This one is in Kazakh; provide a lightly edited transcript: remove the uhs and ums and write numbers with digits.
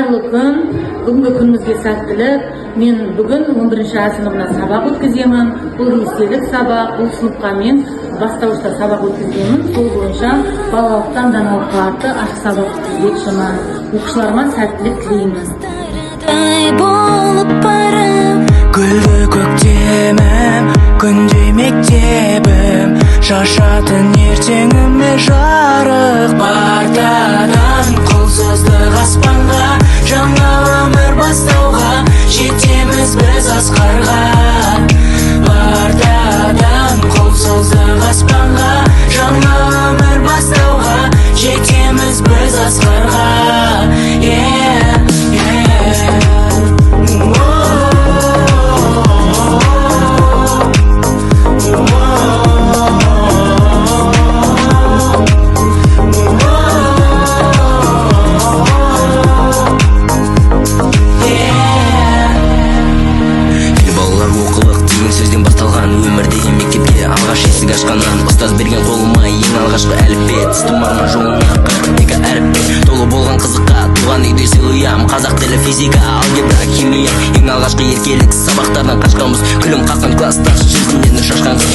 Қайырлы күн, бүгінгі күнімізге сәттілік. Мен бүгін 11-ші А сыныбына сабақ өткіземін. Бұл естелік сабақ, бұл сыныпқа мен бастауышта сабақ өткіземін. Сол бойынша балалықтан даналыққа атты ашық сабақ өткізбекшімін. Оқушыларыма сәттілік тілеймін. Гүлді көктемім, күндей мектебім, шашатын ертеңіме жарық бартадан, қолсыздық аспанға, жаңа өмір бастауға, жетеміз біз асқарға. Бартадан, қолсыздық аспанға, жаңа өмір бастауға, жетеміз біз асқарға. Сөзден басталған өмірдегі мектепке алғаш есік ашқаннан, ұстаз берген қолыма ең алғашқы әліппе, тістім арман жолына 42 әріппе толы болған қызыққа, туған үйде сыйлыям, қазақ тілі, физика, алгебра, химия. Ең алғашқы еркелік сабақтардан қашқанбыз, күлім қаққан класстас, жүзімнен шашқан